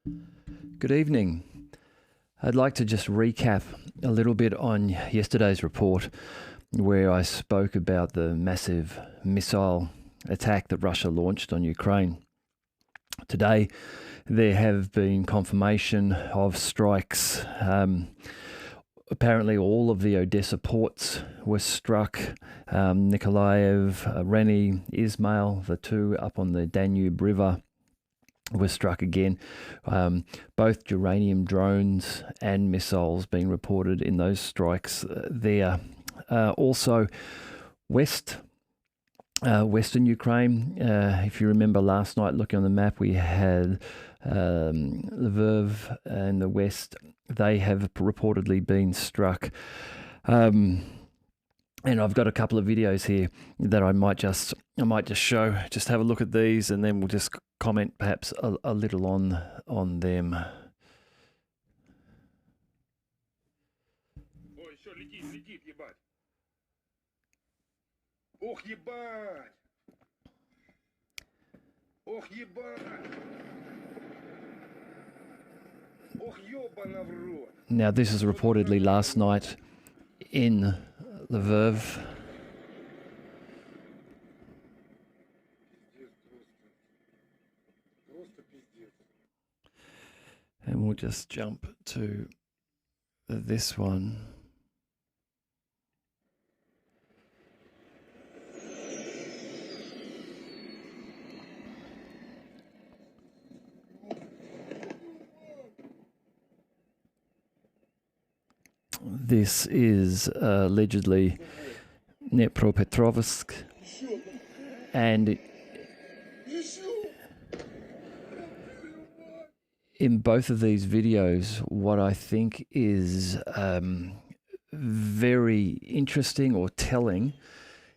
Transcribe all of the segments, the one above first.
Good evening. I'd like to just recap a little bit on yesterday's report where I spoke about the massive missile attack that Russia launched on Ukraine. Today, there have been confirmation of strikes. Apparently, all of the Odessa ports were struck. Mikolayev, Reni, Ismail, the two up on the Danube River, were struck again. Both uranium drones and missiles being reported in those strikes there. Also, Western Ukraine. If you remember last night, looking on the map, we had Lvov and the west. They have reportedly been struck. And I've got a couple of videos here that I might just show. Just have a look at these, and then we'll just comment perhaps a little on them. Ох, ебать! Ох, ебать! Ох, ёбана в рот! Now, this is reportedly last night in Lvov. And we'll just jump to this one. This is allegedly Dnepropetrovsk, and in both of these videos, what I think is very interesting or telling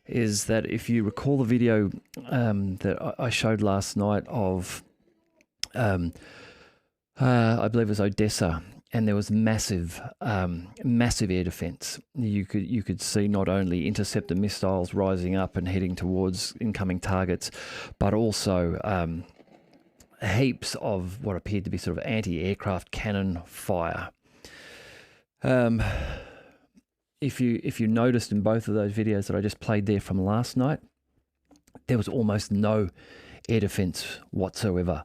is that if you recall the video that I showed last night of, I believe it was Odessa, and there was massive air defense. You could see not only interceptor missiles rising up and heading towards incoming targets, but also heaps of what appeared to be sort of anti-aircraft cannon fire. If you noticed in both of those videos that I just played there from last night, there was almost no air defense whatsoever.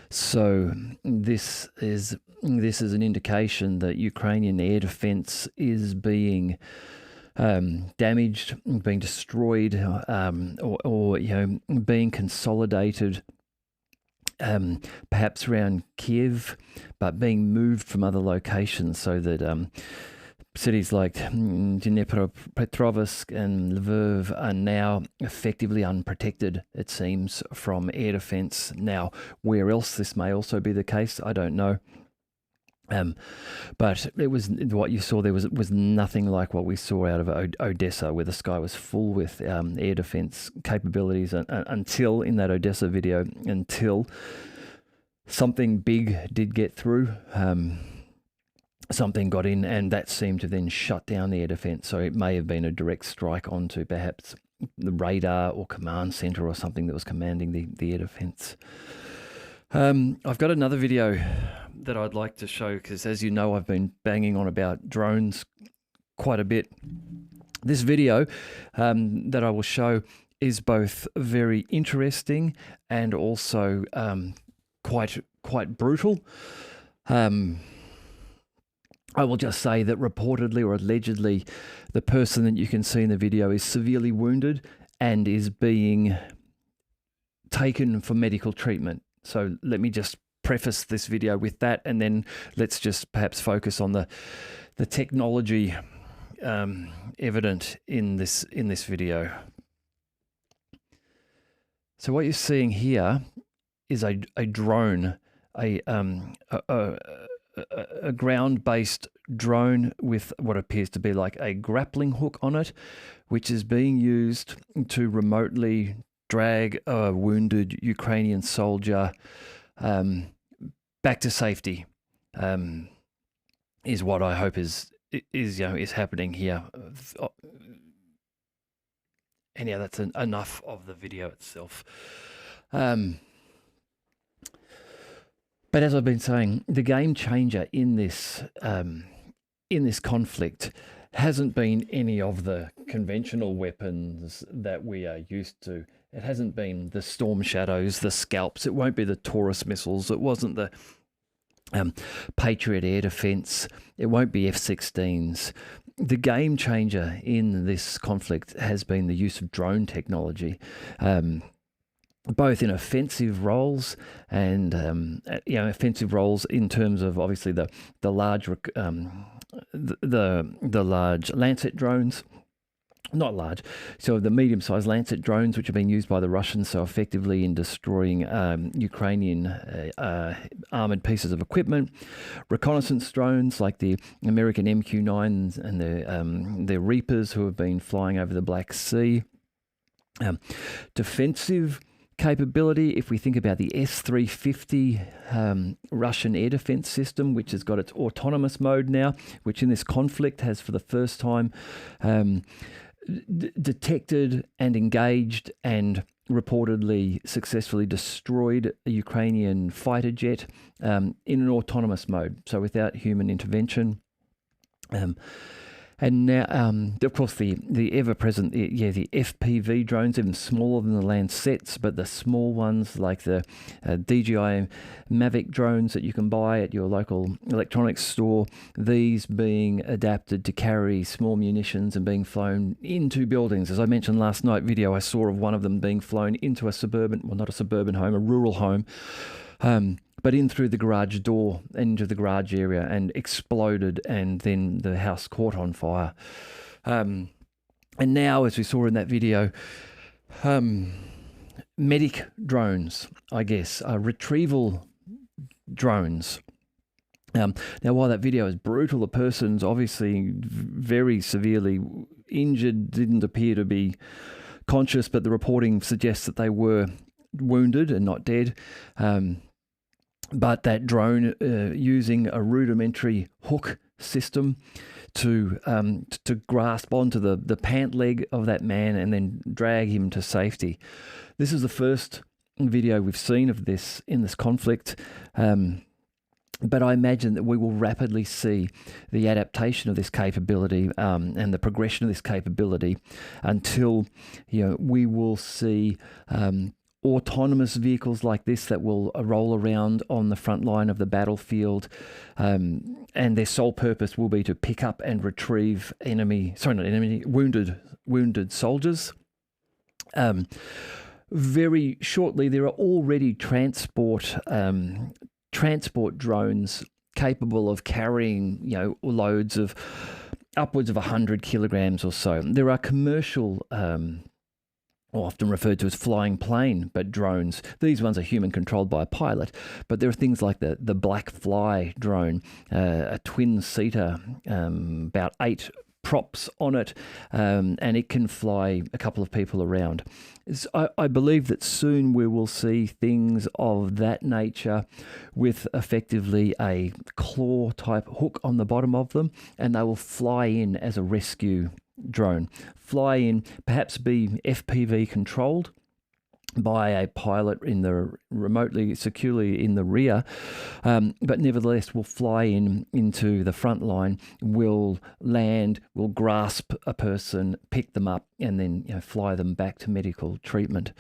So this is an indication that Ukrainian air defense is being damaged, being destroyed, or being consolidated, perhaps around Kiev, but being moved from other locations so that cities like Dnepropetrovsk and Lvov are now effectively unprotected, it seems, from air defense. Now, where else this may also be the case, I don't know. But it was what you saw there was nothing like what we saw out of Odessa, where the sky was full with air defense capabilities until in that Odessa video, until something big did get through. Something got in, and that seemed to then shut down the air defense. So it may have been a direct strike onto perhaps the radar or command center or something that was commanding the air defense. I've got another video that I'd like to show because, as you know, I've been banging on about drones quite a bit. This video that I will show is both very interesting and also quite brutal. I will just say that reportedly or allegedly, the person that you can see in the video is severely wounded and is being taken for medical treatment. So let me just preface this video with that, and then let's just perhaps focus on the technology evident in this video. So what you're seeing here is a drone, a ground-based drone with what appears to be like a grappling hook on it, which is being used to remotely drag a wounded Ukrainian soldier back to safety. Is what I hope is happening here. Anyhow, that's enough of the video itself. But as I've been saying, the game changer in this conflict hasn't been any of the conventional weapons that we are used to. It hasn't been the Storm Shadows, the Scalps. It won't be the Taurus missiles. It wasn't the Patriot air defense. It won't be F-16s. The game changer in this conflict has been the use of drone technology, both in offensive roles and offensive roles in terms of obviously the large the large Lancet drones. Not large, so the medium-sized Lancet drones, which have been used by the Russians so effectively in destroying Ukrainian armoured pieces of equipment, reconnaissance drones like the American MQ-9s and the Reapers who have been flying over the Black Sea, defensive capability. If we think about the S-350 Russian air defense system, which has got its autonomous mode now, which in this conflict has for the first time detected and engaged and reportedly successfully destroyed a Ukrainian fighter jet in an autonomous mode, so without human intervention. And now, of course, the ever-present, the FPV drones, even smaller than the Lancets, but the small ones like the DJI Mavic drones that you can buy at your local electronics store, these being adapted to carry small munitions and being flown into buildings. As I mentioned last night video, I saw of one of them being flown into a suburban, well, not a suburban home, a rural home, but in through the garage door, into the garage area, and exploded, and then the house caught on fire. And now, as we saw in that video, medic drones, I guess, retrieval drones. Now, while that video is brutal, the person's obviously very severely injured, didn't appear to be conscious, but the reporting suggests that they were wounded and not dead. But that drone using a rudimentary hook system to grasp onto the pant leg of that man and then drag him to safety. This is the first video we've seen of this in this conflict. But I imagine that we will rapidly see the adaptation of this capability and the progression of this capability until we will see autonomous vehicles like this that will roll around on the front line of the battlefield, and their sole purpose will be to pick up and retrieve wounded soldiers. Very shortly, there are already transport drones capable of carrying loads of upwards of 100 kilograms or so. There are commercial often referred to as flying plane, but drones. These ones are human controlled by a pilot, but there are things like the Black Fly drone, a twin-seater, about 8 props on it, and it can fly a couple of people around. I believe that soon we will see things of that nature with effectively a claw-type hook on the bottom of them, and they will fly in as a rescue drone. Fly in, perhaps be FPV controlled by a pilot in the remotely, securely in the rear, but nevertheless will fly into the front line, will land, will grasp a person, pick them up, and then fly them back to medical treatment.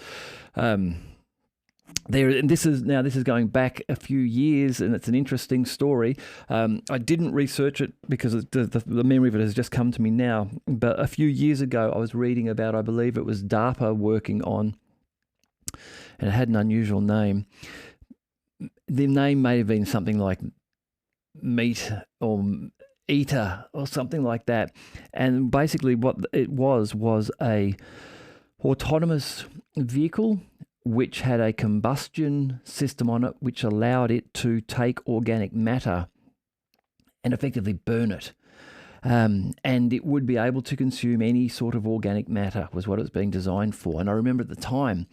This is going back a few years, and it's an interesting story. I didn't research it because the memory of it has just come to me now. But a few years ago, I was reading about, I believe it was DARPA working on, and it had an unusual name. The name may have been something like Meat or Eater or something like that. And basically what it was a autonomous vehicle which had a combustion system on it which allowed it to take organic matter and effectively burn it. And it would be able to consume any sort of organic matter was what it was being designed for. And I remember at the time,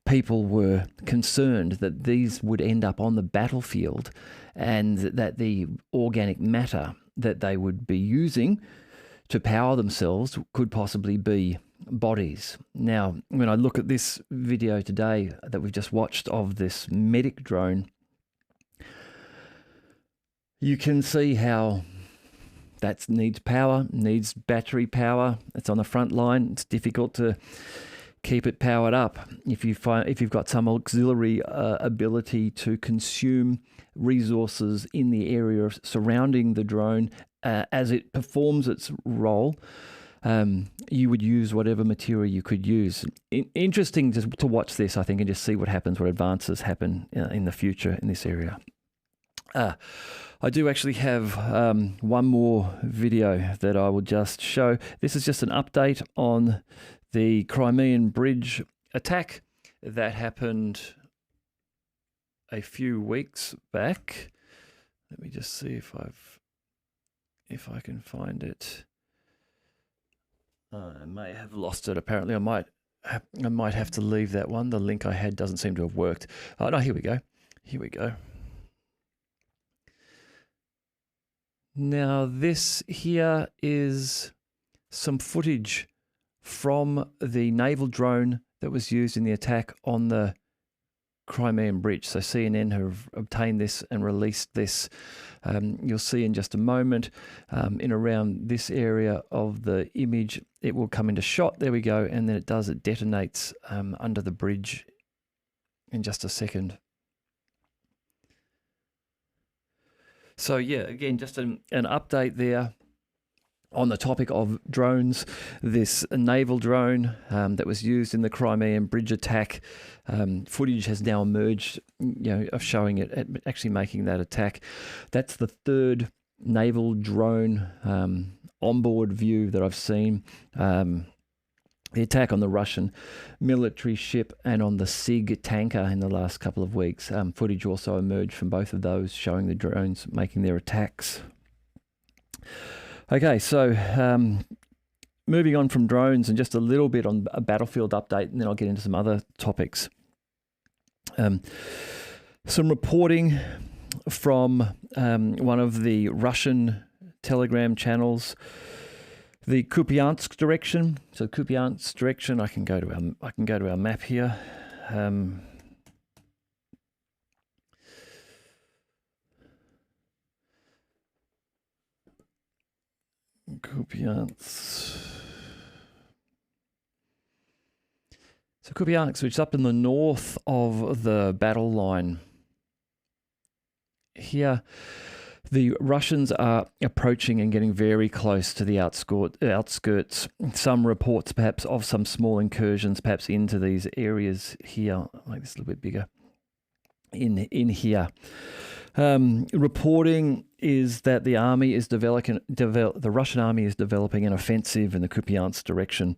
people were concerned that these would end up on the battlefield and that the organic matter that they would be using to power themselves could possibly be bodies. Now, when I look at this video today that we've just watched of this medic drone, You can see how that needs power, needs battery power. It's on the front line. It's difficult to keep it powered up if you've got some auxiliary ability to consume resources in the area surrounding the drone as it performs its role. You would use whatever material you could use. Interesting to watch this, I think, and just see what happens, what advances happen in the future in this area. I do actually have one more video that I will just show. This is just an update on the Crimean Bridge attack that happened a few weeks back. Let me just see if I can find it. I may have lost it. Apparently, I might have to leave that one. The link I had doesn't seem to have worked. Oh no, here we go. Here we go. Now this here is some footage from the naval drone that was used in the attack on the Crimean Bridge. So CNN have obtained this and released this. You'll see in just a moment in around this area of the image, it will come into shot. There we go. And then it detonates under the bridge in just a second. So yeah, again, just an update there on the topic of drones. This naval drone that was used in the Crimean Bridge attack, footage has now emerged, of showing it actually making that attack. That's the third naval drone onboard view that I've seen. The attack on the Russian military ship and on the SIG tanker in the last couple of weeks. Footage also emerged from both of those showing the drones making their attacks. Okay, so moving on from drones and just a little bit on a battlefield update, and then I'll get into some other topics. Some reporting from one of the Russian Telegram channels, the Kupyansk direction. So Kupyansk direction, I can go to our map here. Kupyansk. So Kupyansk, which is up in the north of the battle line. Here, the Russians are approaching and getting very close to the outskirts. Some reports perhaps of some small incursions perhaps into these areas here. I'll make this a little bit bigger. In here. Reporting is that the army is the Russian army is developing an offensive in the Kupyansk direction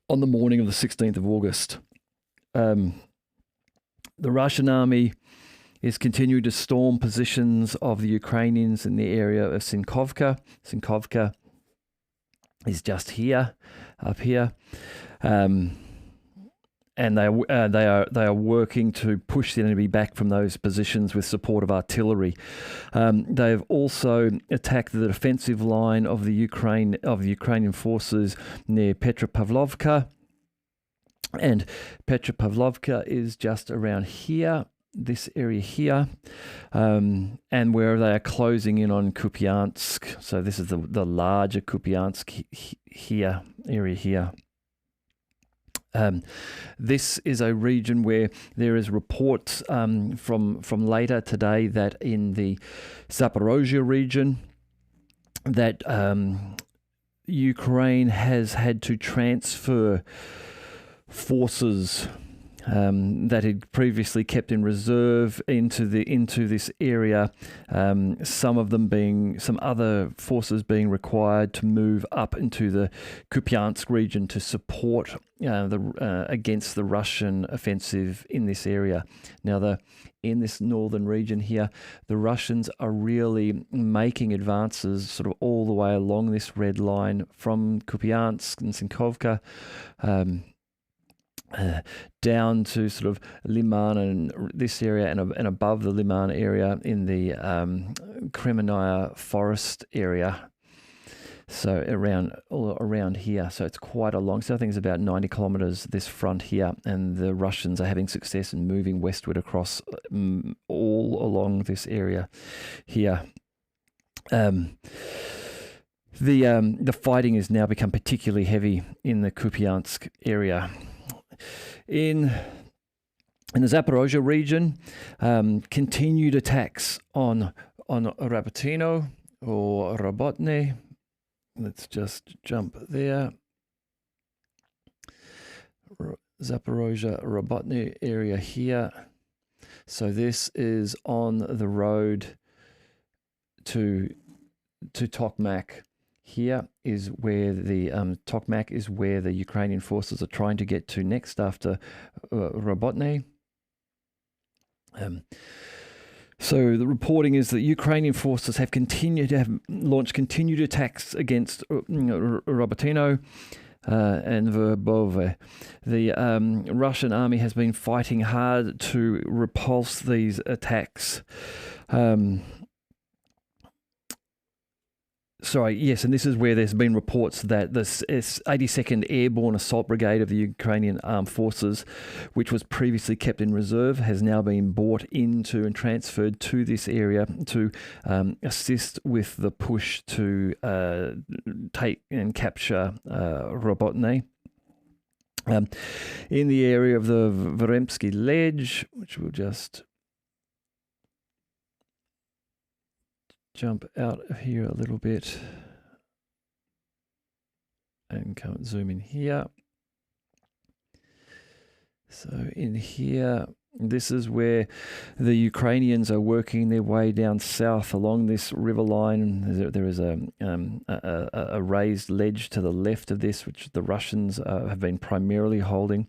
on the morning of the 16th of August. The Russian army is continuing to storm positions of the Ukrainians in the area of Sinkovka. Sinkovka is just here, up here. And they are working to push the enemy back from those positions with support of artillery. They have also attacked the defensive line of the Ukrainian forces near Petropavlovka, and Petropavlovka is just around here, this area here, and where they are closing in on Kupyansk. So this is the larger Kupyansk area here. This is a region where there is reports from later today that in the Zaporozhye region that Ukraine has had to transfer forces that had previously kept in reserve into this area. Some other forces being required to move up into the Kupyansk region to support against the Russian offensive in this area. Now, in this northern region here, the Russians are really making advances sort of all the way along this red line from Kupyansk and Sinkovka down to sort of Liman and this area, and above the Liman area in the Crimea forest area. So all around here. So it's quite a long, so I think it's about 90 kilometers this front here, and the Russians are having success in moving westward across all along this area here. Um, the fighting has now become particularly heavy in the Kupyansk area. In the Zaporozhye region, continued attacks on Rabotino or Robotny. Let's just jump there. Zaporozhye Robotny area here. So this is on the road to Tokmak. Here is where the Tokmak is where the Ukrainian forces are trying to get to next after Robotny. So the reporting is that Ukrainian forces have launched continued attacks against Robotino and Verbove. The Russian army has been fighting hard to repulse these attacks. And this is where there's been reports that the 82nd Airborne Assault Brigade of the Ukrainian Armed Forces, which was previously kept in reserve, has now been brought into and transferred to this area to assist with the push to take and capture Robotny. In the area of the Veremsky Ledge, which we'll just jump out of here a little bit and come zoom in here. So in here, this is where the Ukrainians are working their way down south along this river line. There is a raised ledge to the left of this, which the Russians have been primarily holding.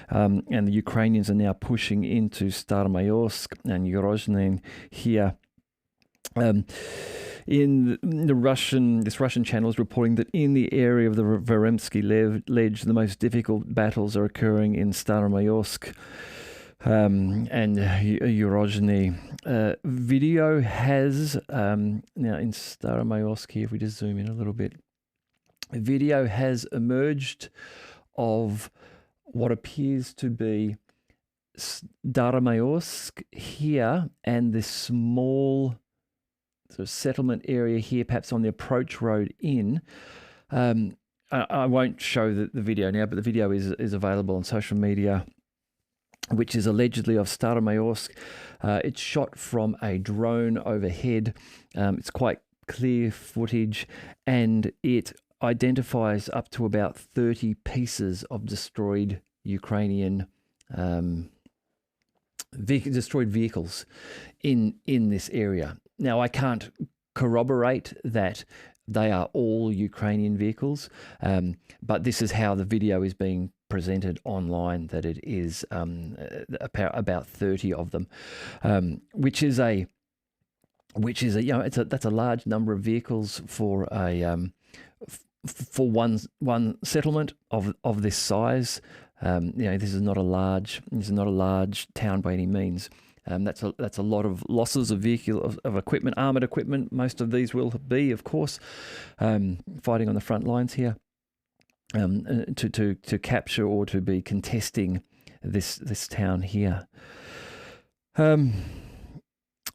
And the Ukrainians are now pushing into Staromayorsk and Yorozhny here. In the this Russian channel is reporting that in the area of the Veremsky Ledge, the most difficult battles are occurring in Staromayorsk and Yorozhny. Video has, now in Staromayorsk here, if we just zoom in a little bit, video has emerged of what appears to be Staromayorsk here and this small sort of settlement area here, perhaps on the approach road in. I won't show the video now, but the video is available on social media, which is allegedly of Staromayorsk. It's shot from a drone overhead. It's quite clear footage, and it identifies up to about 30 pieces of destroyed Ukrainian destroyed vehicles in this area. Now, I can't corroborate that they are all Ukrainian vehicles, but this is how the video is being presented online, that it is about 30 of them, which is a that's a large number of vehicles for one settlement of this size. This is not a large town by any means. That's a lot of losses of of equipment, armored equipment. Most of these will be, of course, fighting on the front lines here to capture or to be contesting this town here.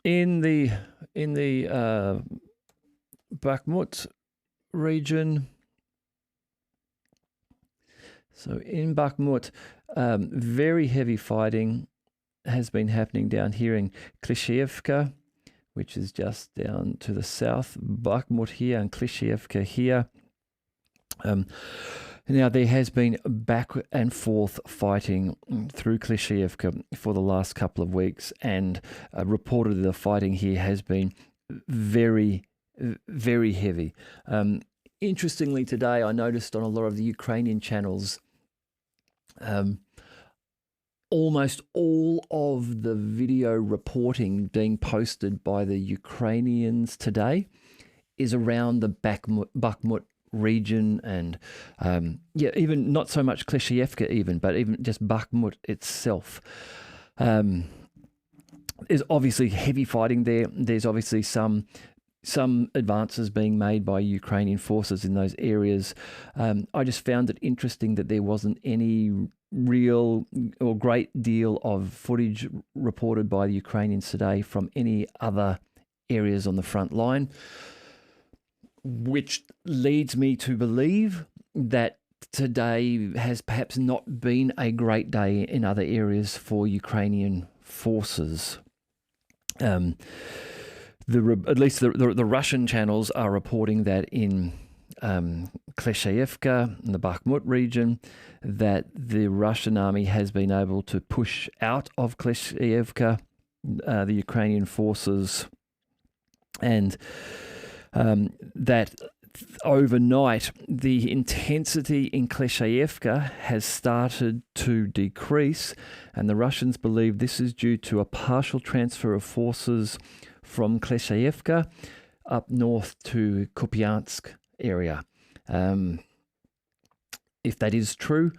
In the Bakhmut region. So in Bakhmut, very heavy fighting has been happening down here in Klishchiivka, which is just down to the south. Bakhmut here and Klishchiivka here. Now, there has been back and forth fighting through Klishchiivka for the last couple of weeks, and reportedly the fighting here has been very, very heavy. Interestingly, today I noticed on a lot of the Ukrainian channels, almost all of the video reporting being posted by the Ukrainians today is around the Bakhmut region, and even not so much Klishchiivka even, but even just Bakhmut itself. There's obviously heavy fighting there. There's obviously some advances being made by Ukrainian forces in those areas. I just found it interesting that there wasn't any real or great deal of footage reported by the Ukrainians today from any other areas on the front line. which leads me to believe that today has perhaps not been a great day in other areas for Ukrainian forces. At least the Russian channels are reporting that in Kleshayevka, in the Bakhmut region, that the Russian army has been able to push out of Kleshayevka the Ukrainian forces, and that overnight the intensity in Kleshayevka has started to decrease, and the Russians believe this is due to a partial transfer of forces from Kleshayevka up north to Kupyansk area. If that is true,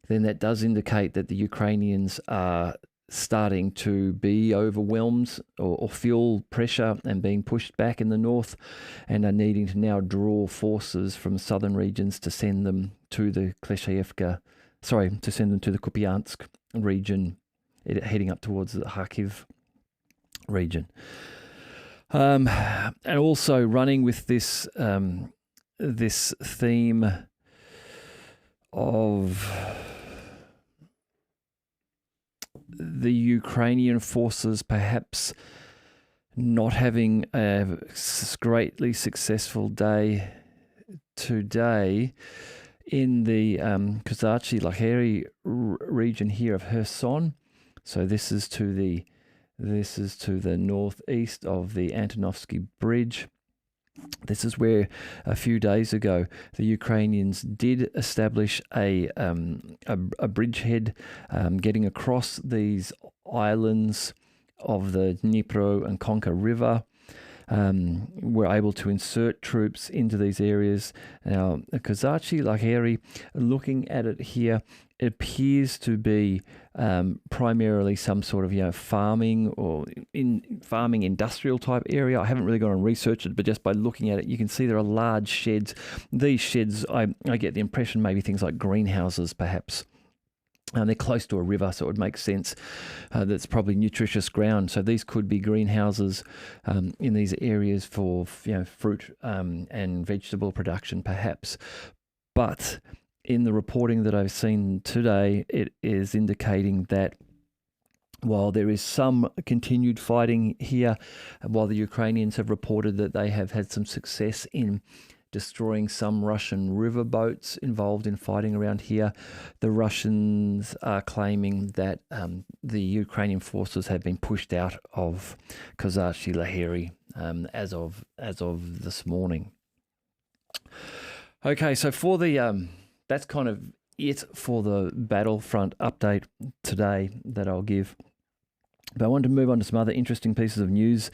then that does indicate that the Ukrainians are starting to be overwhelmed or feel pressure and being pushed back in the north, and are needing to now draw forces from southern regions to send them to the Kupyansk region, heading up towards the Kharkiv region. And also running with this this theme of the Ukrainian forces perhaps not having a greatly successful day today in the Kozachi-Laheri region here of Kherson. So this is to the northeast of the Antonovsky Bridge. This is where a few days ago the Ukrainians did establish a bridgehead getting across these islands of the Dnipro and Konka River. Were able to insert troops into these areas. Now, Kozachi-Laheri, looking at it here, it appears to be primarily some sort of farming or farming industrial type area. I haven't really gone and researched it, but just by looking at it, you can see there are large sheds. These sheds, I get the impression maybe things like greenhouses perhaps. They're close to a river, so it would make sense that's probably nutritious ground. So these could be greenhouses in these areas for fruit and vegetable production, perhaps. But in the reporting that I've seen today, it is indicating that while there is some continued fighting here, while the Ukrainians have reported that they have had some success in destroying some Russian riverboats involved in fighting around here, the Russians are claiming that the Ukrainian forces have been pushed out of Kozachi-Laheri as of this morning. Okay, so for the that's kind of it for the battlefront update today that I'll give. But I wanted to move on to some other interesting pieces of news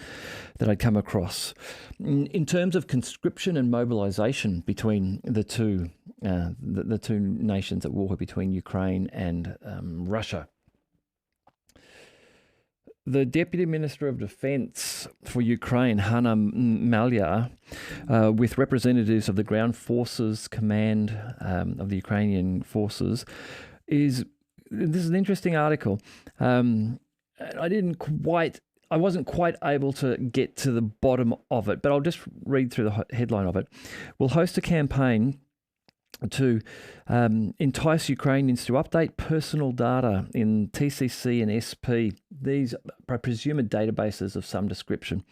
that I'd come across. In terms of conscription and mobilization between the two nations at war, between Ukraine and Russia. The Deputy Minister of Defense for Ukraine, Hanna Maliar, with representatives of the Ground Forces Command of the Ukrainian forces, this is an interesting article. I wasn't quite able to get to the bottom of it, but I'll just read through the headline of it. We'll host a campaign to entice Ukrainians to update personal data in TCC and SP. These are presumed databases of some description.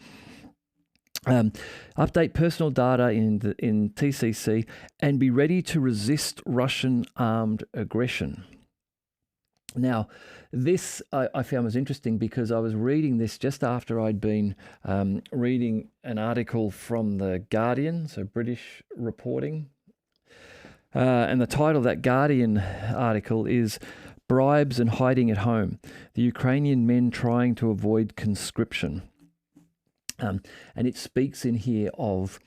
Update personal data in TCC and be ready to resist Russian armed aggression. Now, this I found was interesting because I was reading this just after I'd been reading an article from The Guardian, so British reporting. And the title of that Guardian article is Bribes and Hiding at Home, the Ukrainian Men Trying to Avoid Conscription. And it speaks in here of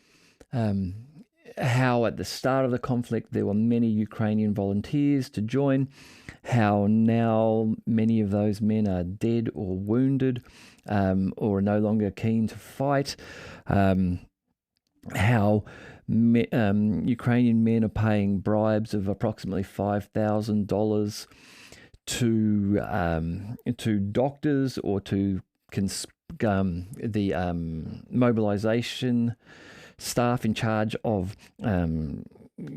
how at the start of the conflict there were many Ukrainian volunteers to join, how now many of those men are dead or wounded or are no longer keen to fight, how Ukrainian men are paying bribes of approximately $5,000 to doctors or to the mobilization staff in charge of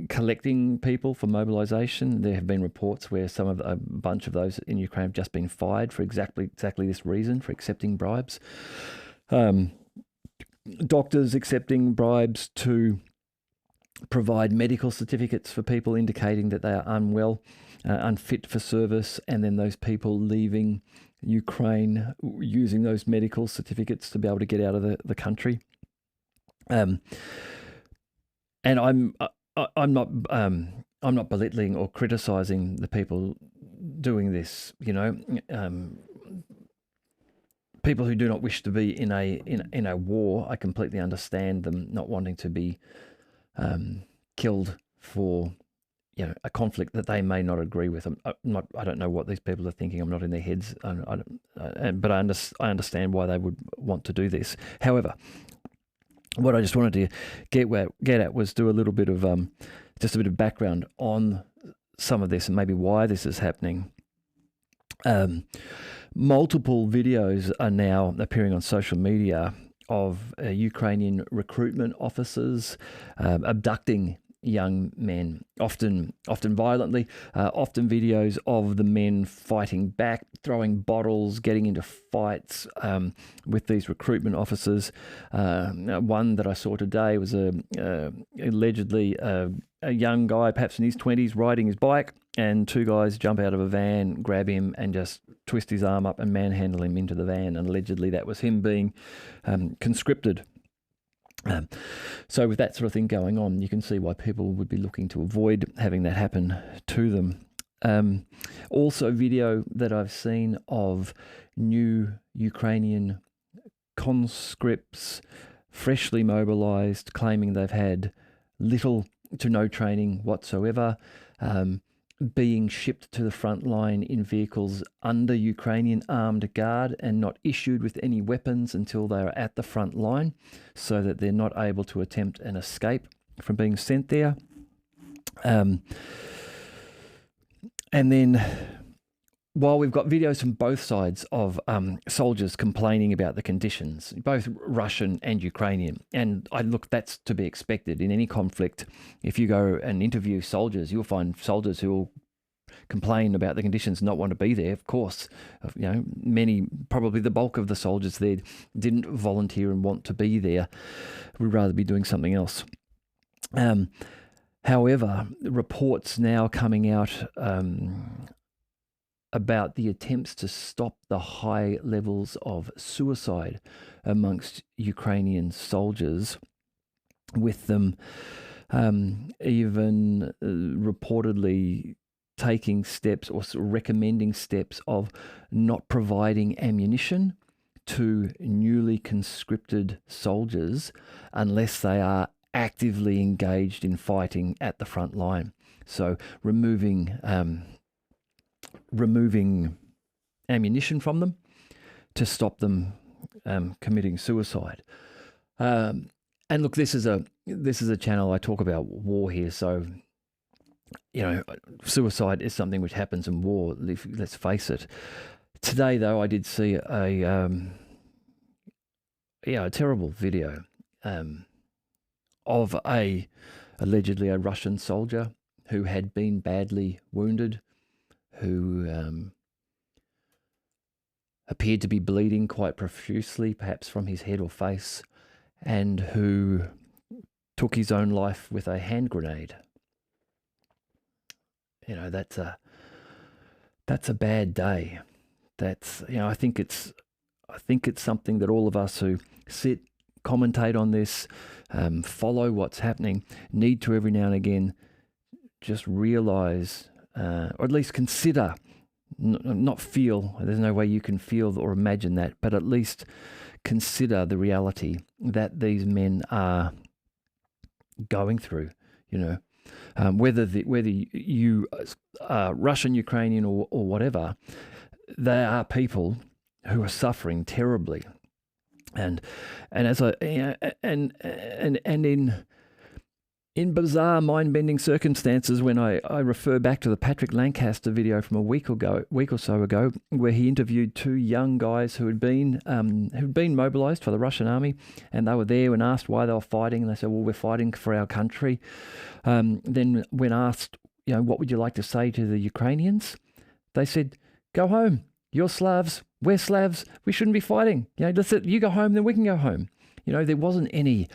collecting people for mobilisation. There have been reports where a bunch of those in Ukraine have just been fired for exactly this reason, for accepting bribes. Doctors accepting bribes to provide medical certificates for people indicating that they are unwell, unfit for service, and then those people leaving Ukraine using those medical certificates to be able to get out of the country. And I'm not belittling or criticising the people doing this. People who do not wish to be in a war, I completely understand them not wanting to be killed for a conflict that they may not agree with. I don't know what these people are thinking. I'm not in their heads, but I understand why they would want to do this. However, what I just wanted to get at was do a little bit of just a bit of background on some of this and maybe why this is happening. Multiple videos are now appearing on social media of Ukrainian recruitment officers abducting young men, often violently, often videos of the men fighting back, throwing bottles, getting into fights with these recruitment officers. One that I saw today was allegedly a young guy, perhaps in his 20s, riding his bike, and two guys jump out of a van, grab him, and just twist his arm up and manhandle him into the van. And allegedly that was him being conscripted. So with that sort of thing going on, you can see why people would be looking to avoid having that happen to them. Also video that I've seen of new Ukrainian conscripts, freshly mobilised, claiming they've had little to no training whatsoever, being shipped to the front line in vehicles under Ukrainian armed guard and not issued with any weapons until they are at the front line, so that they're not able to attempt an escape from being sent there. And then while we've got videos from both sides of soldiers complaining about the conditions, both Russian and Ukrainian, and that's to be expected in any conflict. If you go and interview soldiers, you'll find soldiers who will complain about the conditions, not want to be there. Of course, many, probably the bulk of the soldiers there, didn't volunteer and want to be there. Would rather be doing something else. However, reports now coming out about the attempts to stop the high levels of suicide amongst Ukrainian soldiers, with them even reportedly taking steps or recommending steps of not providing ammunition to newly conscripted soldiers unless they are actively engaged in fighting at the front line. So removing ammunition from them to stop them committing suicide. And look, this is a channel I talk about war here, so suicide is something which happens in war. Let's face it. Today, though, I did see a terrible video of allegedly a Russian soldier who had been badly wounded, who appeared to be bleeding quite profusely, perhaps from his head or face, and who took his own life with a hand grenade. That's a bad day. That's I think it's something that all of us who sit, commentate on this, follow what's happening, need to every now and again just realise, or at least consider, not feel. There's no way you can feel or imagine that, but at least consider the reality that these men are going through. Whether you are Russian, Ukrainian, or whatever, they are people who are suffering terribly, and as in In bizarre, mind-bending circumstances, when I refer back to the Patrick Lancaster video from a week or so ago, where he interviewed two young guys who'd been mobilised for the Russian army, and they were there when asked why they were fighting, and they said, "Well, we're fighting for our country." Then, when asked, what would you like to say to the Ukrainians? They said, "Go home. You're Slavs. We're Slavs. We shouldn't be fighting. You go home, then we can go home." There wasn't any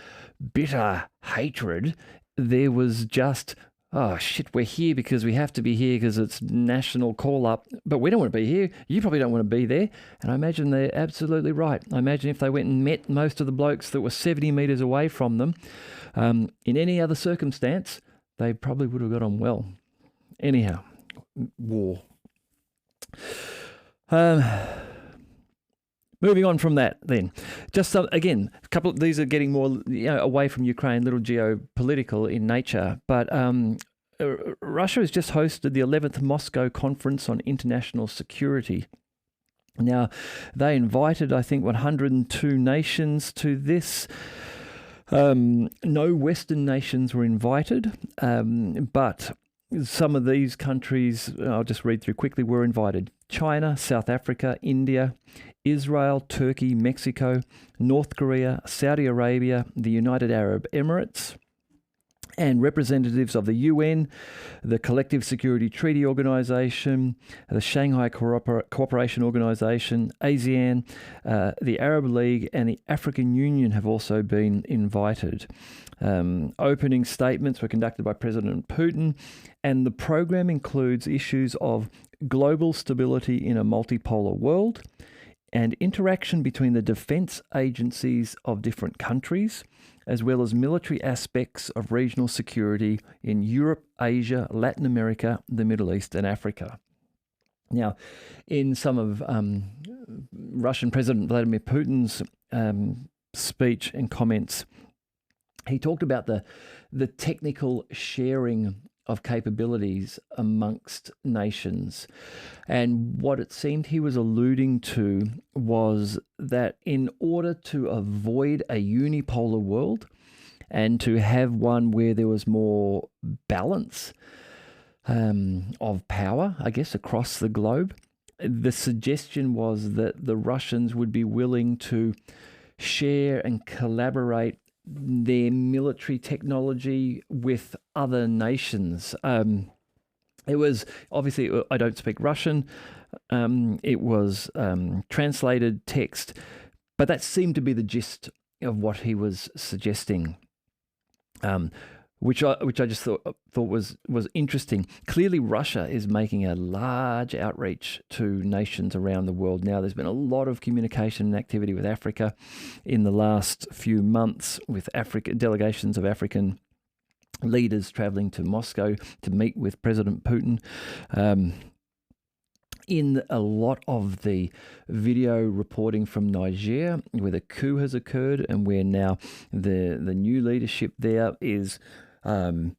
bitter hatred. There was just, "Oh shit, we're here because we have to be here because it's national call up, but we don't want to be here. You probably don't want to be there." And I imagine they're absolutely right. I imagine if they went and met most of the blokes that were 70 metres away from them, in any other circumstance, they probably would have got on well. Anyhow, war. Moving on from that, then, just again, a couple of these are getting more away from Ukraine, little geopolitical in nature. But Russia has just hosted the 11th Moscow Conference on International Security. Now, they invited, I think, 102 nations to this. No Western nations were invited, but some of these countries, I'll just read through quickly, were invited. China, South Africa, India, Israel, Turkey, Mexico, North Korea, Saudi Arabia, the United Arab Emirates, and representatives of the UN, the Collective Security Treaty Organization, the Shanghai Cooperation Organization, ASEAN, the Arab League, and the African Union have also been invited. Opening statements were conducted by President Putin, and the program includes issues of global stability in a multipolar world and interaction between the defense agencies of different countries, as well as military aspects of regional security in Europe, Asia, Latin America, the Middle East, and Africa. Now, in some of Russian President Vladimir Putin's speech and comments, he talked about the technical sharing of capabilities amongst nations. And what it seemed he was alluding to was that in order to avoid a unipolar world and to have one where there was more balance of power, I guess, across the globe, the suggestion was that the Russians would be willing to share and collaborate their military technology with other nations. It was, obviously, I don't speak Russian. It was translated text, but that seemed to be the gist of what he was suggesting, which I just thought was interesting. Clearly, Russia is making a large outreach to nations around the world now. There's been a lot of communication and activity with Africa in the last few months, with delegations of African leaders traveling to Moscow to meet with President Putin. In a lot of the video reporting from Niger, where the coup has occurred and where now the new leadership there is being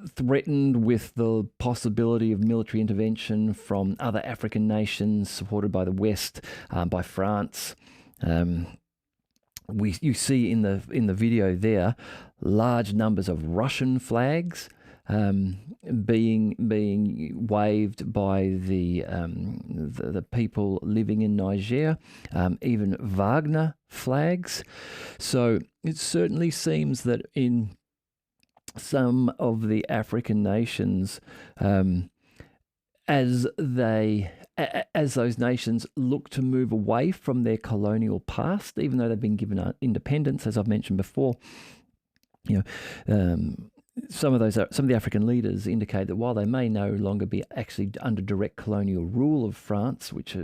threatened with the possibility of military intervention from other African nations supported by the West, by France. You see in the video there large numbers of Russian flags being waved by the people living in Niger, even Wagner flags. So it certainly seems that in some of the African nations, as those nations look to move away from their colonial past, even though they've been given independence, as I've mentioned before, some of the African leaders indicate that while they may no longer be actually under direct colonial rule of France, which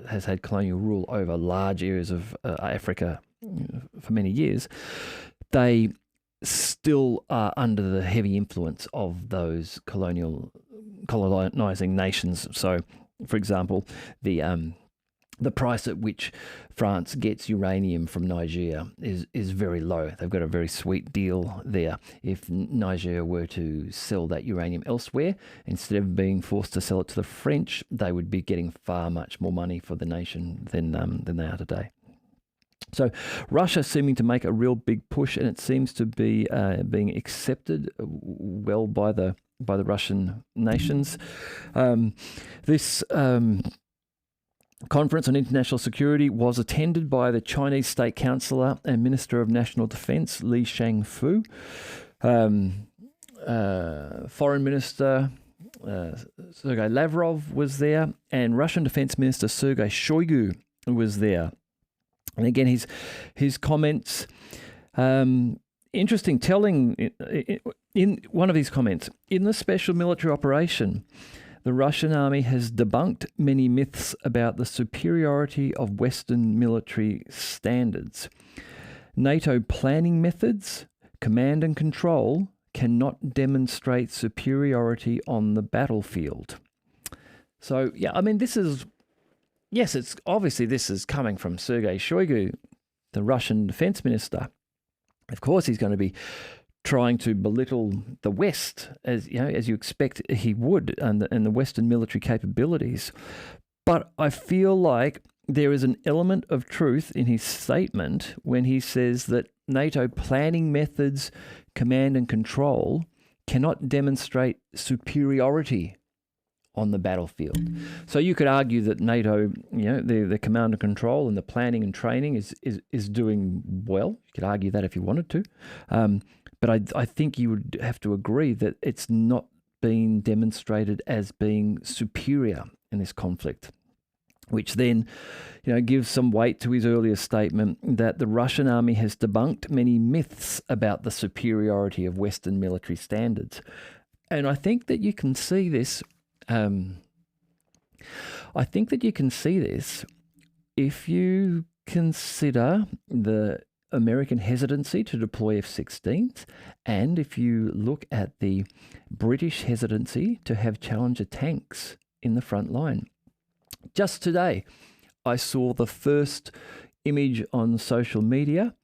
has had colonial rule over large areas of Africa for many years, they still are under the heavy influence of those colonizing nations. So, for example, the price at which France gets uranium from Niger is very low. They've got a very sweet deal there. If Niger were to sell that uranium elsewhere, instead of being forced to sell it to the French, they would be getting far much more money for the nation than they are today. So Russia seeming to make a real big push, and it seems to be being accepted well by the Russian nations. This conference on international security was attended by the Chinese State Councillor and Minister of National Defence, Li Shangfu, Foreign Minister Sergei Lavrov was there, and Russian Defence Minister Sergei Shoigu was there. And again, his comments, interesting, telling in one of his comments, in the special military operation, the Russian army has debunked many myths about the superiority of Western military standards. NATO planning methods, command and control cannot demonstrate superiority on the battlefield. So, yeah, I mean, this is coming from Sergei Shoigu, the Russian defense minister. Of course, he's going to be trying to belittle the West, as you expect he would, and the Western military capabilities. But I feel like there is an element of truth in his statement when he says that NATO planning methods, command and control cannot demonstrate superiority on the battlefield. So you could argue that NATO, the command and control and the planning and training is doing well. You could argue that if you wanted to. But I think you would have to agree that it's not being demonstrated as being superior in this conflict, which then, gives some weight to his earlier statement that the Russian army has debunked many myths about the superiority of Western military standards. And I think that you can see this. If you consider the American hesitancy to deploy F-16s, and if you look at the British hesitancy to have Challenger tanks in the front line. Just today, I saw the first image on social media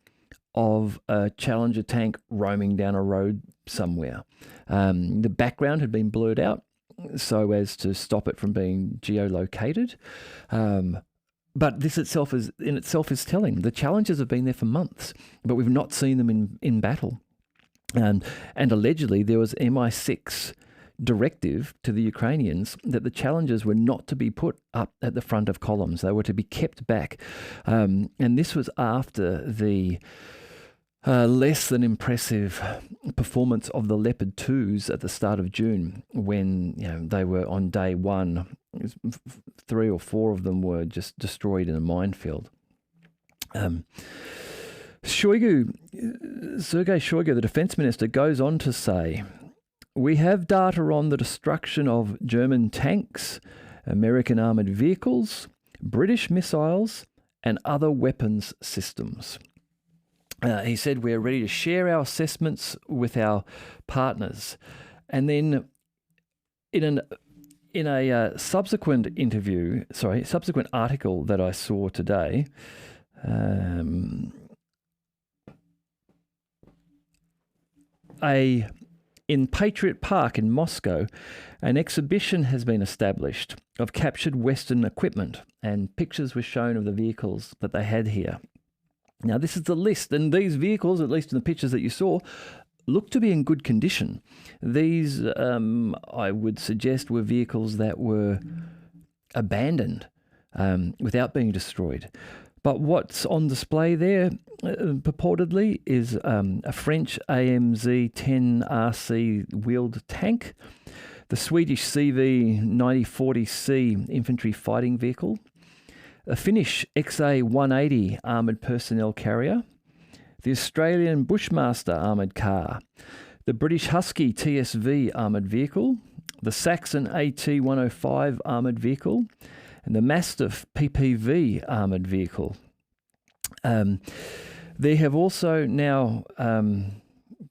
of a Challenger tank roaming down a road somewhere. The background had been blurred out so as to stop it from being geolocated. But this in itself is telling. The Challengers have been there for months, but we've not seen them in battle. And allegedly there was MI6 directive to the Ukrainians that the Challengers were not to be put up at the front of columns. They were to be kept back. And this was after the less than impressive performance of the Leopard 2s at the start of June, when they were on day one. 3 or 4 of them were just destroyed in a minefield. Sergei Shoigu, the defense minister, goes on to say, "We have data on the destruction of German tanks, American armored vehicles, British missiles, and other weapons systems." He said, "We're ready to share our assessments with our partners." And then in a subsequent article that I saw today, in Patriot Park in Moscow, an exhibition has been established of captured Western equipment, and pictures were shown of the vehicles that they had here. Now, this is the list, and these vehicles, at least in the pictures that you saw, look to be in good condition. These, I would suggest, were vehicles that were abandoned without being destroyed. But what's on display there, purportedly, is a French AMZ-10RC wheeled tank, the Swedish CV-9040C infantry fighting vehicle, a Finnish XA-180 armoured personnel carrier, the Australian Bushmaster armoured car, the British Husky TSV armoured vehicle, the Saxon AT-105 armoured vehicle, and the Mastiff PPV armoured vehicle. There have also now,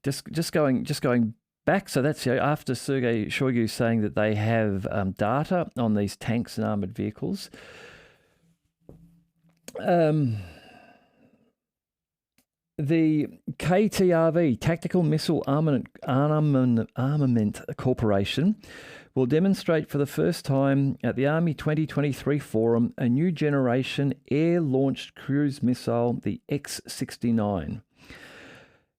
just going back, so that's after Sergei Shoigu saying that they have data on these tanks and armoured vehicles. The KTRV, Tactical Missile Armament Corporation, will demonstrate for the first time at the Army 2023 Forum a new generation air-launched cruise missile, the X-69.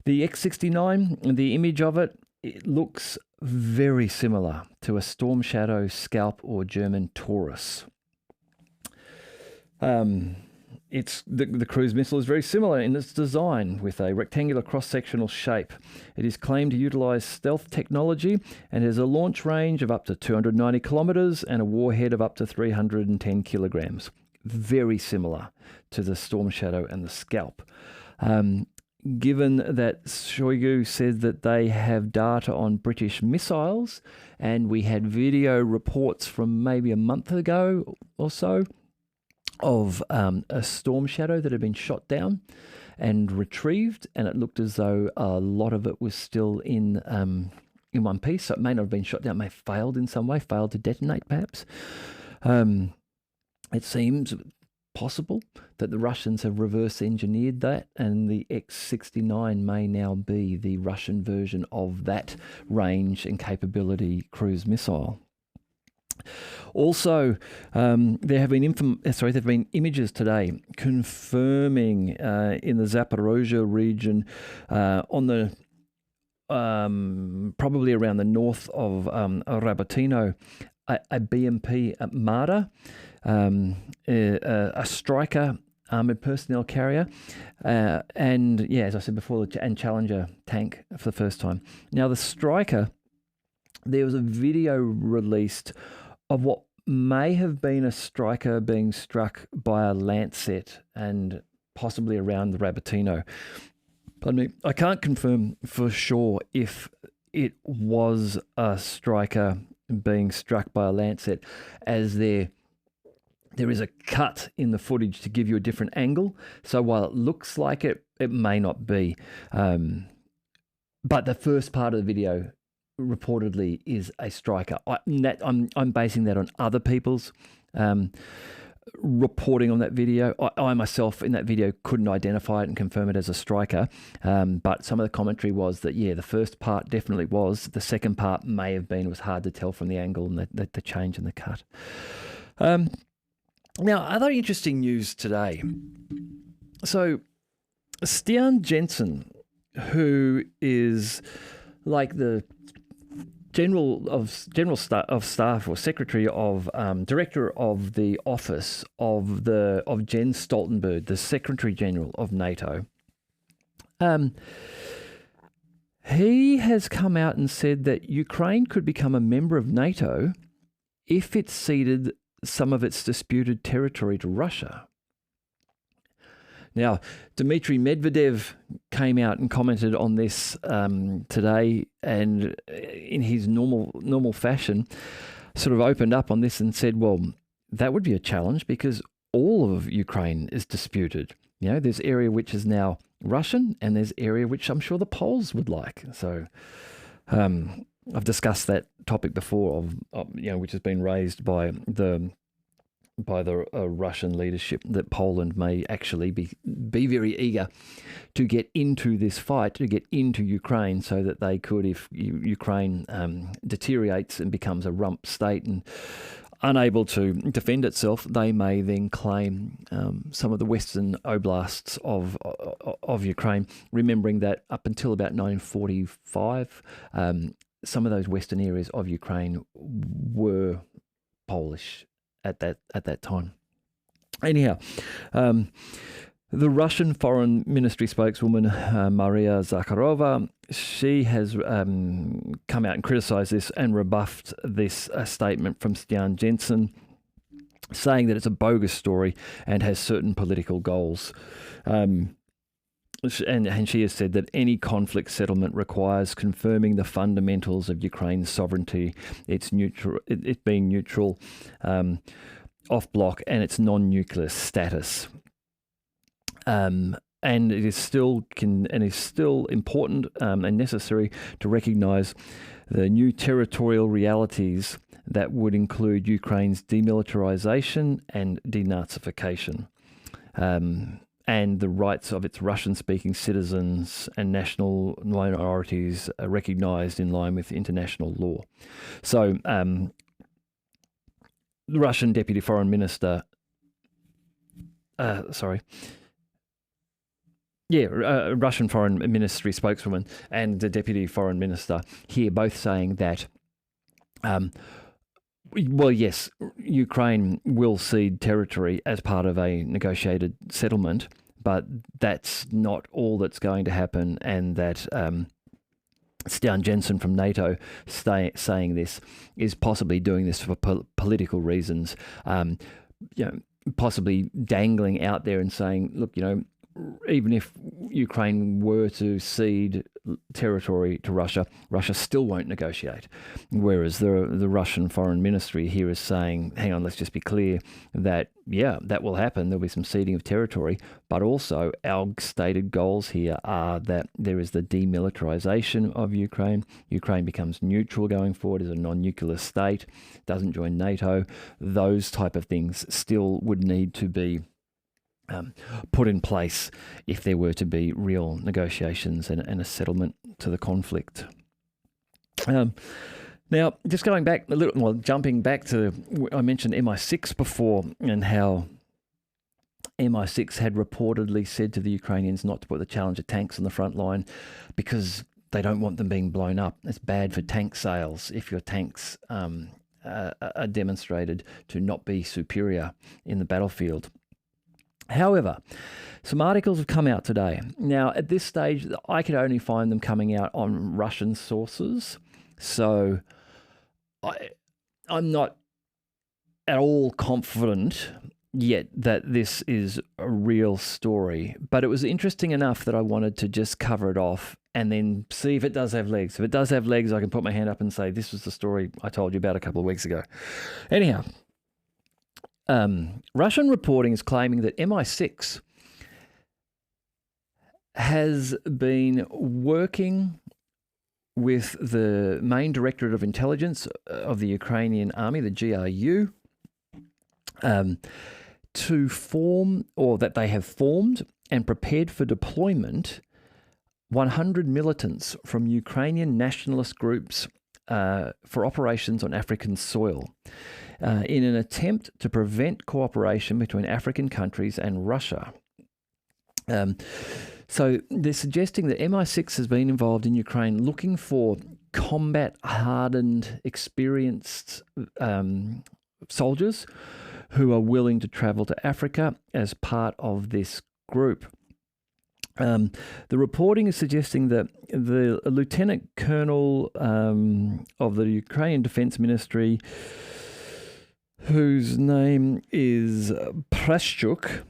The X-69, the image of it, it looks very similar to a Storm Shadow, Scalp, or German Taurus. The cruise missile is very similar in its design, with a rectangular cross-sectional shape. It is claimed to utilise stealth technology and has a launch range of up to 290 kilometres and a warhead of up to 310 kilograms. Very similar to the Storm Shadow and the Scalp. Given that Shoigu said that they have data on British missiles, and we had video reports from maybe a month ago or so of a Storm Shadow that had been shot down and retrieved, and it looked as though a lot of it was still in one piece, so it may not have been shot down, may have failed in some way, failed to detonate perhaps. It seems possible that the Russians have reverse engineered that, and the X-69 may now be the Russian version of that range and capability cruise missile. Also, there have been images today confirming in the Zaporozhye region on the probably around the north of Rabotino, a BMP Marder, a Striker armoured personnel carrier, and as I said before, and Challenger tank for the first time. Now, the Striker, there was a video released of what may have been a Striker being struck by a Lancet and possibly around the Rabotino. I can't confirm for sure if it was a Striker being struck by a Lancet, as there is a cut in the footage to give you a different angle. So while it looks like it, it may not be. But the first part of the video reportedly is a Striker. I'm basing that on other people's reporting on that video. I myself in that video couldn't identify it and confirm it as a Striker, but some of the commentary was that the first part definitely was. The second part may have been. It was hard to tell from the angle and the change in the cut. Now, other interesting news today. So Stian Jensen, who is like the General Staff or Secretary of Director of the Office of Jens Stoltenberg, the Secretary General of NATO. He has come out and said that Ukraine could become a member of NATO if it ceded some of its disputed territory to Russia. Now, Dmitry Medvedev came out and commented on this today, and in his normal fashion, sort of opened up on this and said, well, that would be a challenge because all of Ukraine is disputed. There's area which is now Russian, and there's area which I'm sure the Poles would like. So I've discussed that topic before, which has been raised by the Russian leadership, that Poland may actually be very eager to get into this fight, to get into Ukraine, so that they could, if Ukraine deteriorates and becomes a rump state and unable to defend itself, they may then claim some of the western oblasts of Ukraine, remembering that up until about 1945, some of those western areas of Ukraine were Polish at that time. Anyhow, the Russian Foreign Ministry spokeswoman, Maria Zakharova, she has come out and criticised this and rebuffed this statement from Stian Jensen, saying that it's a bogus story and has certain political goals. And she has said that any conflict settlement requires confirming the fundamentals of Ukraine's sovereignty, its being neutral, off bloc, and its non-nuclear status. And it is still important and necessary to recognise the new territorial realities that would include Ukraine's demilitarization and denazification. and the rights of its Russian-speaking citizens and national minorities are recognised in line with international law. So the Russian Deputy Foreign Minister, Russian Foreign Ministry spokeswoman and the Deputy Foreign Minister here both saying that, well, yes, Ukraine will cede territory as part of a negotiated settlement, but that's not all that's going to happen, and that Stian Jensen from NATO saying this is possibly doing this for political reasons, possibly dangling out there and saying, look, even if Ukraine were to cede territory to Russia, Russia still won't negotiate. Whereas the Russian Foreign Ministry here is saying, hang on, let's just be clear that, yeah, that will happen. There'll be some ceding of territory. But also our stated goals here are that there is the demilitarization of Ukraine. Ukraine becomes neutral going forward as a non-nuclear state, doesn't join NATO. Those type of things still would need to be put in place if there were to be real negotiations and a settlement to the conflict. Now, just going back a little, well, jumping back to, I mentioned MI6 before, and how MI6 had reportedly said to the Ukrainians not to put the Challenger tanks on the front line because they don't want them being blown up. It's bad for tank sales if your tanks are demonstrated to not be superior in the battlefield. However, some articles have come out today. Now, at this stage, I could only find them coming out on Russian sources. So I'm not at all confident yet that this is a real story. But it was interesting enough that I wanted to just cover it off and then see if it does have legs. If it does have legs, I can put my hand up and say, this was the story I told you about a couple of weeks ago. Anyhow, Russian reporting is claiming that MI6 has been working with the main Directorate of Intelligence of the Ukrainian Army, the GRU, to form, or that they have formed and prepared for deployment 100 militants from Ukrainian nationalist groups for operations on African soil, in an attempt to prevent cooperation between African countries and Russia. So they're suggesting that MI6 has been involved in Ukraine looking for combat-hardened, experienced soldiers who are willing to travel to Africa as part of this group. The reporting is suggesting that the Lieutenant Colonel of the Ukrainian Defense Ministry, whose name is Prashchuk,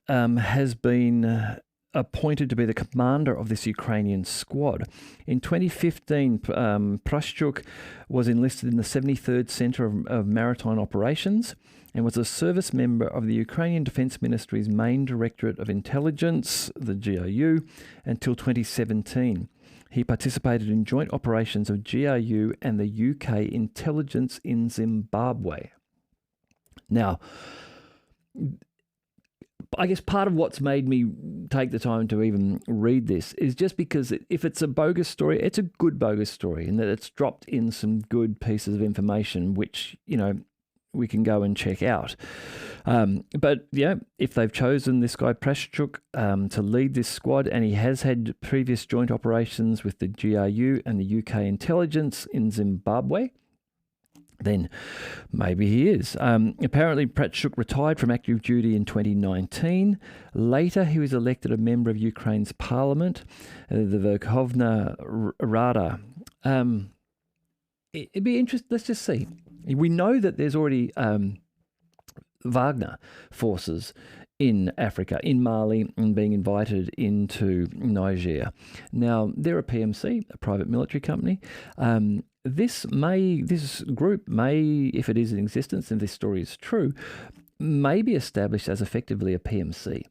has been appointed to be the commander of this Ukrainian squad. In 2015, Prashchuk was enlisted in the 73rd Centre of Maritime Operations and was a service member of the Ukrainian Defence Ministry's main Directorate of Intelligence, the GRU, until 2017. He participated in joint operations of GRU and the UK intelligence in Zimbabwe. Now, I guess part of what's made me take the time to even read this is just because if it's a bogus story, it's a good bogus story, and that it's dropped in some good pieces of information, which, we can go and check out. But if they've chosen this guy Prashchuk to lead this squad, and he has had previous joint operations with the GRU and the UK intelligence in Zimbabwe, then maybe he is. Apparently, Prashchuk retired from active duty in 2019. Later, he was elected a member of Ukraine's parliament, the Verkhovna Rada. It'd be interesting. Let's just see. We know that there's already Wagner forces in Africa, in Mali, and being invited into Niger. Now, they're a PMC, a private military company. This group may, if it is in existence and this story is true, may be established as effectively a PMC.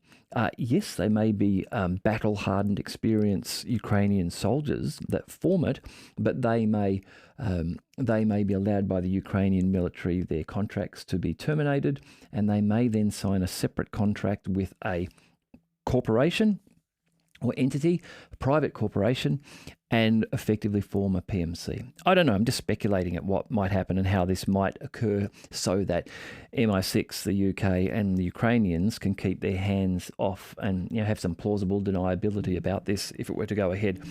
Yes, they may be battle-hardened, experienced Ukrainian soldiers that form it, but they may be allowed by the Ukrainian military, their contracts to be terminated, and they may then sign a separate contract with a corporation or entity, a private corporation, and effectively form a PMC. I don't know, I'm just speculating at what might happen and how this might occur so that MI6, the UK, and the Ukrainians can keep their hands off and have some plausible deniability about this if it were to go ahead.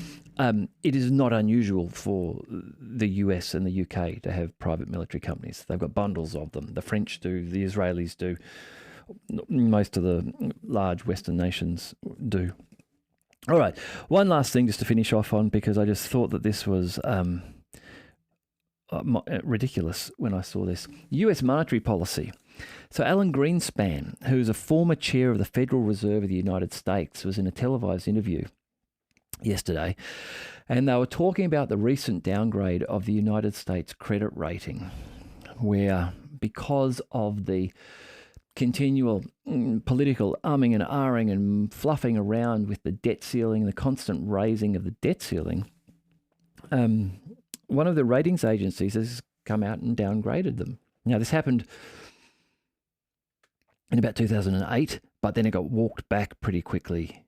It is not unusual for the US and the UK to have private military companies. They've got bundles of them. The French do, the Israelis do, most of the large Western nations do. All right, one last thing just to finish off on, because I just thought that this was ridiculous when I saw this. US monetary policy. So Alan Greenspan, who's a former chair of the Federal Reserve of the United States, was in a televised interview yesterday, and they were talking about the recent downgrade of the United States credit rating, where because of the continual political umming and ahhing and fluffing around with the debt ceiling, the constant raising of the debt ceiling, one of the ratings agencies has come out and downgraded them. Now, this happened in about 2008, but then it got walked back pretty quickly,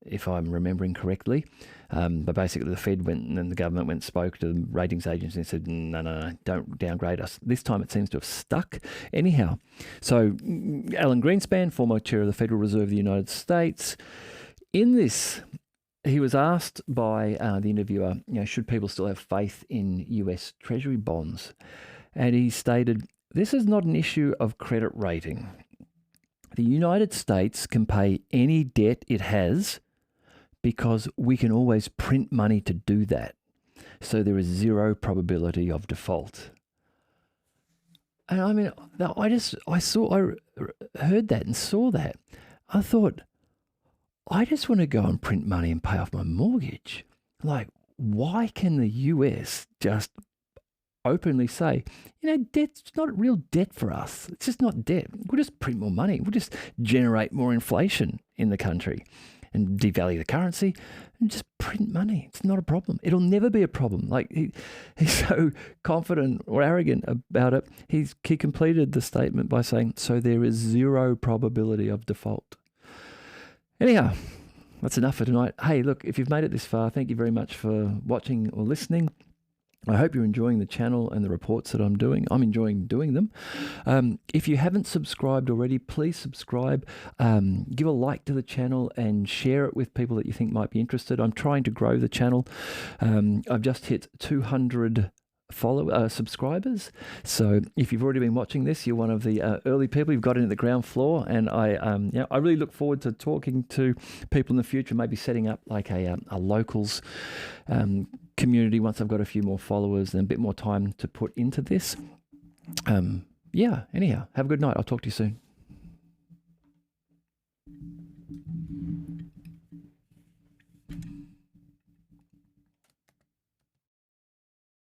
if I'm remembering correctly. But basically the Fed went and the government went and spoke to the ratings agency and said, no, don't downgrade us. This time it seems to have stuck. Anyhow, so Alan Greenspan, former chair of the Federal Reserve of the United States, in this, he was asked by the interviewer, should people still have faith in US Treasury bonds? And he stated, this is not an issue of credit rating. The United States can pay any debt it has because we can always print money to do that. So there is zero probability of default. And I mean, I heard that and saw that. I thought, I just want to go and print money and pay off my mortgage. Like, why can the US just openly say, debt's not real debt for us. It's just not debt. We'll just print more money. We'll just generate more inflation in the country and devalue the currency and just print money. It's not a problem. It'll never be a problem. Like, he's so confident or arrogant about it. He completed the statement by saying, so there is zero probability of default. Anyhow, that's enough for tonight. Hey, look, if you've made it this far, thank you very much for watching or listening. I hope you're enjoying the channel and the reports that I'm doing. I'm enjoying doing them. If you haven't subscribed already, please subscribe. Give a like to the channel and share it with people that you think might be interested. I'm trying to grow the channel. I've just hit 200 subscribers. So if you've already been watching this, you're one of the early people who've got in at the ground floor. And I really look forward to talking to people in the future, maybe setting up like a locals community once I've got a few more followers and a bit more time to put into this. Anyhow, have a good night. I'll talk to you soon.